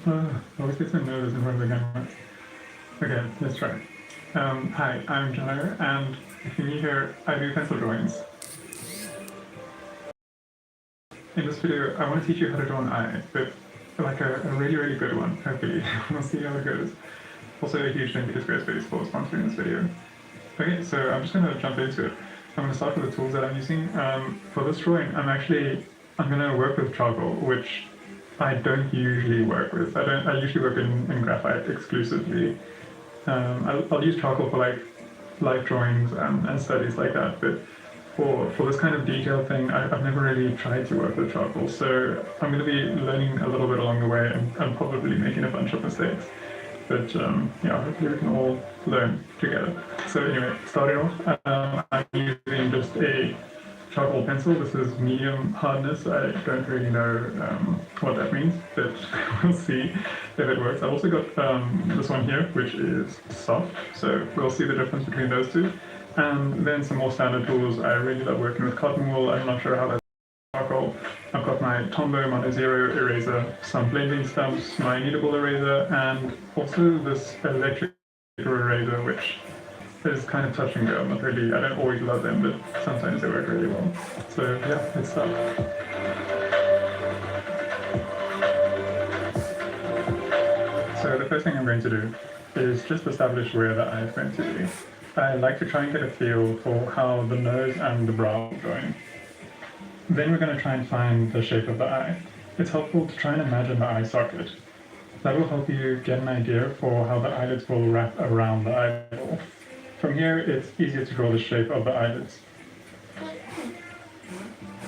I always get so nervous in front of the camera. Okay, let's try. Hi, I'm Jono, and if you're new here, I do pencil drawings. In this video, I want to teach you how to draw an eye, but like a really, really good one, hopefully. We'll see how it goes. Also, a huge thank you to Squarespace for sponsoring this video. Okay, so I'm just going to jump into it. I'm going to start with the tools that I'm using. For this drawing, I'm going to work with charcoal, which I don't usually work with. I usually work in graphite exclusively. I'll use charcoal for like life drawings and studies like that, but for this kind of detailed thing, I've never really tried to work with charcoal, so I'm going to be learning a little bit along the way and probably making a bunch of mistakes. But yeah, hopefully we can all learn together. So anyway, starting off, I'm using just a charcoal pencil. This is medium hardness. I don't really know what that means, but we'll see if it works. I've also got this one here, which is soft, so we'll see the difference between those two. And then some more standard tools. I really love working with cotton wool. I'm not sure how that's charcoal. I've got my Tombow Mono Zero eraser, some blending stumps, my kneadable eraser, and also this electric eraser, which is kind of touch and go. I don't always love them, but sometimes they work really well. So yeah, let's start. So the first thing I'm going to do is just establish where the eye is going to be. I like to try and get a feel for how the nose and the brow are going. Then we're going to try and find the shape of the eye. It's helpful to try and imagine the eye socket. That will help you get an idea for how the eyelids will wrap around the eyeball. From here, it's easier to draw the shape of the eyelids.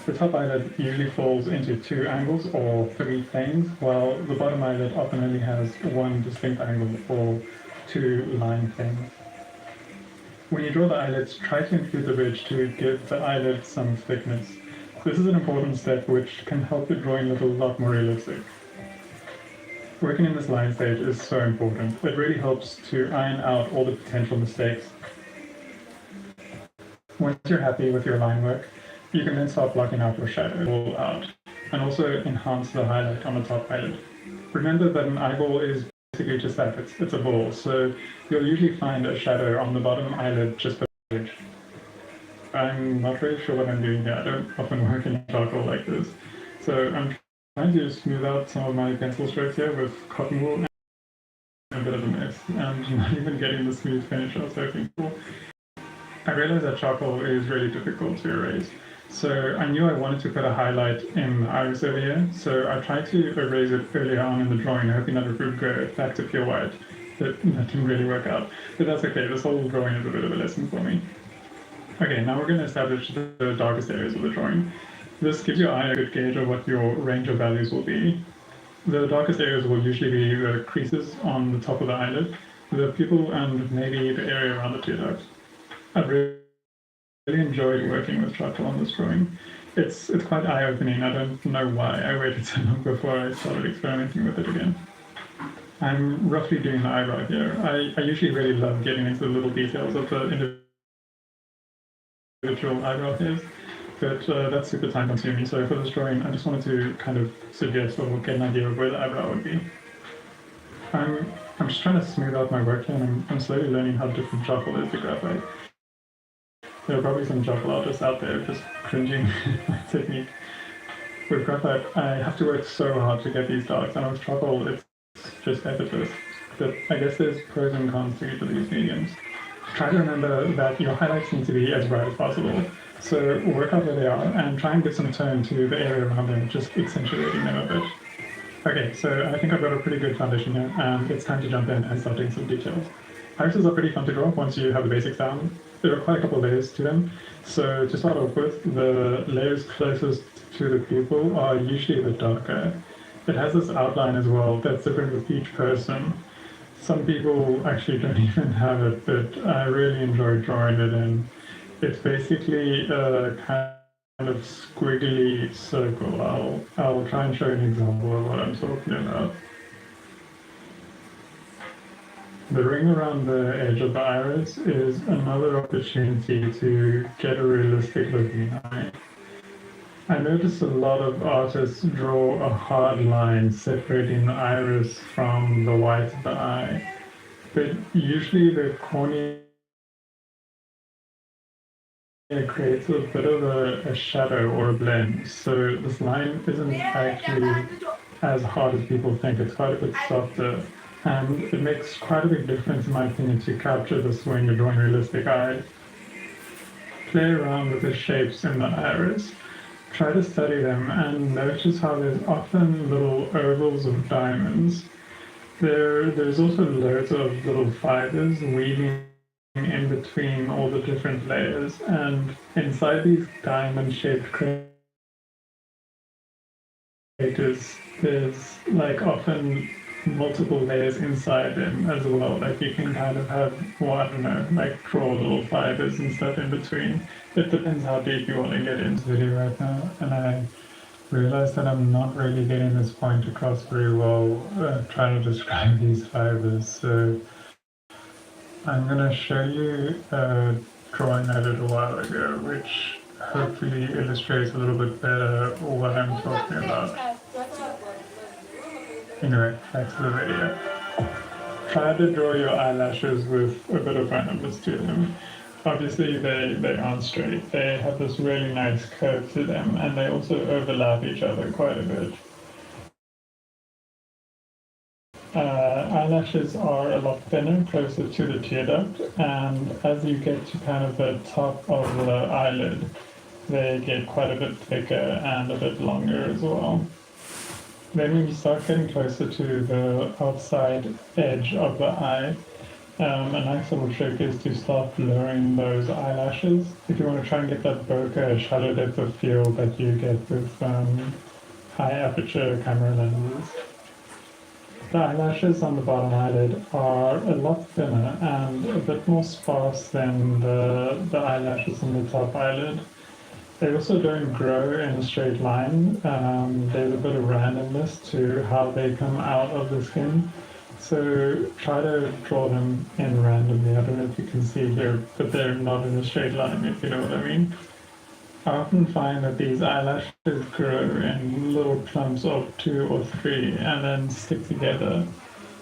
The top eyelid usually falls into 2 angles or 3 planes, while the bottom eyelid often only has 1 distinct angle or 2 line planes. When you draw the eyelids, try to include the ridge to give the eyelid some thickness. This is an important step which can help your drawing look a lot more realistic. Working in this line stage is so important. It really helps to iron out all the potential mistakes. Once you're happy with your line work, you can then start blocking out your shadow all out, and also enhance the highlight on the top eyelid. Remember that an eyeball is basically just that, it's a ball, so you'll usually find a shadow on the bottom eyelid just below the edge. I'm not really sure what I'm doing here. I don't often work in charcoal like this, so I'm trying to smooth out some of my pencil strokes here with cotton wool, and a bit of a mess, and not even getting the smooth finish I was hoping for. I realized that charcoal is really difficult to erase, so I knew I wanted to put a highlight in the iris over here, so I tried to erase it earlier on in the drawing, hoping that it would go back to pure white. That didn't really work out, but that's okay. This whole drawing is a bit of a lesson for me. Okay, now we're going to establish the darkest areas of the drawing. This gives your eye a good gauge of what your range of values will be. The darkest areas will usually be the creases on the top of the eyelid, the pupil, and maybe the area around the tear ducts. I've really enjoyed working with charcoal on this drawing. It's quite eye-opening. I don't know why I waited so long before I started experimenting with it again. I'm roughly doing the eyebrow here. I usually really love getting into the little details of the individual eyebrow hairs, but that's super time consuming. So for this drawing, I just wanted to kind of suggest or get an idea of where the eyebrow would be. I'm just trying to smooth out my work here, and I'm slowly learning how different charcoal is to graphite. There are probably some charcoal artists out there just cringing at my technique. With graphite, I have to work so hard to get these darks, and with charcoal, it's just effortless. But I guess there's pros and cons to each of these mediums. Try to remember that your highlights need to be as bright as possible. So work out where they are and try and give some tone to the area around them, just accentuating them a bit. Okay, so I think I've got a pretty good foundation here, and it's time to jump in and start doing some details. Irises are pretty fun to draw once you have the basics down. There are quite a couple of layers to them. So to start off with, the layers closest to the pupil are usually the darker. It has this outline as well that's different with each person. Some people actually don't even have it, but I really enjoy drawing it in. It's basically a kind of squiggly circle. I'll try and show you an example of what I'm talking about. The ring around the edge of the iris is another opportunity to get a realistic looking eye. I notice a lot of artists draw a hard line separating the iris from the white of the eye, but usually the cornea creates a bit of a shadow or a blend. So this line isn't actually as hard as people think. It's quite a bit softer. And it makes quite a big difference, in my opinion, to capture this when you're drawing realistic eyes. Play around with the shapes in the iris. Try to study them and notice how there's often little ovals of diamonds. There's also loads of little fibers weaving in between all the different layers, and inside these diamond-shaped craters, there's like often multiple layers inside them as well. Like you can kind of have, well, I don't know, like draw little fibers and stuff in between. It depends how deep you want to get into the video right now, and I realized that I'm not really getting this point across very well trying to describe these fibers. So I'm going to show you a drawing I did a while ago, which hopefully illustrates a little bit better what I'm talking about. Anyway, back to the video. Try to draw your eyelashes with a bit of randomness to them. Obviously, they aren't straight. They have this really nice curve to them, and they also overlap each other quite a bit. Eyelashes are a lot thinner, closer to the tear duct, and as you get to kind of the top of the eyelid, they get quite a bit thicker and a bit longer as well. Then when you start getting closer to the outside edge of the eye, a nice little trick is to start blurring those eyelashes if you want to try and get that bokeh shadow depth of field that you get with high aperture camera lenses. The eyelashes on the bottom eyelid are a lot thinner and a bit more sparse than the eyelashes on the top eyelid. They also don't grow in a straight line. There's a bit of randomness to how they come out of the skin. So try to draw them in randomly. I don't know if you can see here, but they're not in a straight line, if you know what I mean. I often find that these eyelashes grow in little clumps of 2 or 3 and then stick together.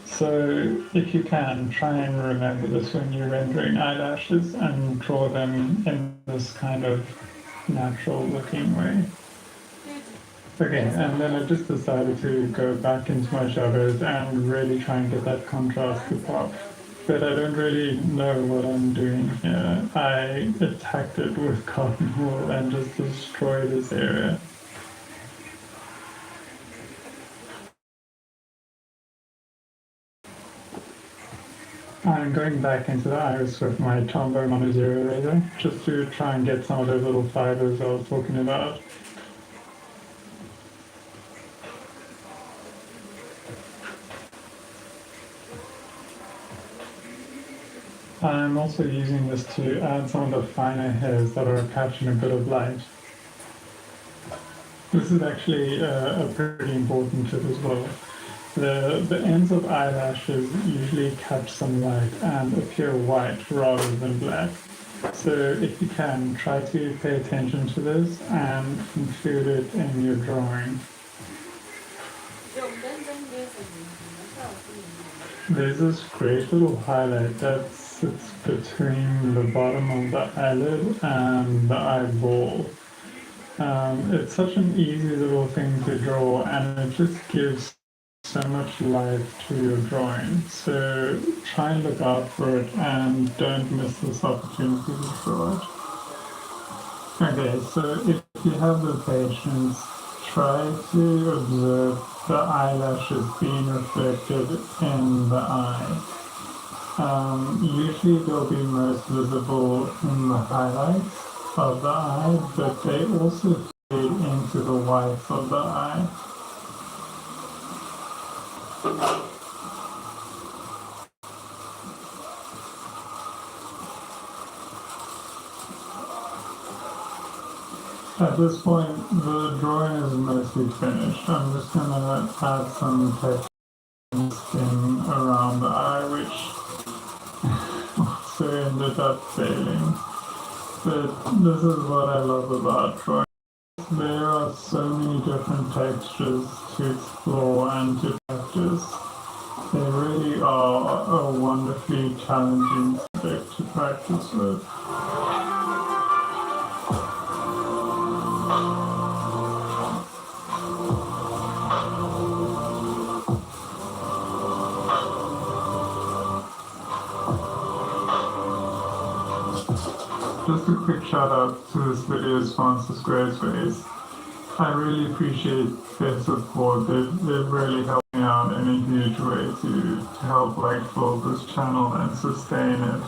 So if you can, try and remember this when you're rendering eyelashes and draw them in this kind of natural looking way. Okay, and then I just decided to go back into my shadows and really try and get that contrast to pop. But I don't really know what I'm doing here. I attacked it with cotton wool and just destroyed this area. I'm going back into the iris with my Tombow Mono Zero laser just to try and get some of those little fibers I was talking about. I'm also using this to add some of the finer hairs that are catching a bit of light. This is actually a pretty important tip as well. The ends of eyelashes usually catch some light and appear white rather than black. So if you can, try to pay attention to this and include it in your drawing. There's this great little highlight that sits between the bottom of the eyelid and the eyeball. It's such an easy little thing to draw, and it just gives so much life to your drawing. So try and look out for it and don't miss this opportunity to draw it. Okay, so if you have the patience, try to observe the eyelashes being reflected in the eye. Usually they'll be most visible in the highlights of the eye, but they also fade into the whites of the eye. At this point, the drawing is mostly finished. I'm just going to add some texture and skin around the eye, which also ended up failing. But this is what I love about drawing. There are so many different textures to explore and to practice. They really are a wonderfully challenging subject to practice with. Just a quick shout out to this video sponsor, Squarespace. I really appreciate their support. They've really helped me out in a huge way to help build this channel and sustain it.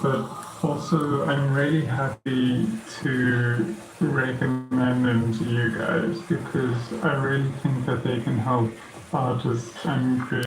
But also, I'm really happy to recommend them to you guys because I really think that they can help artists and creators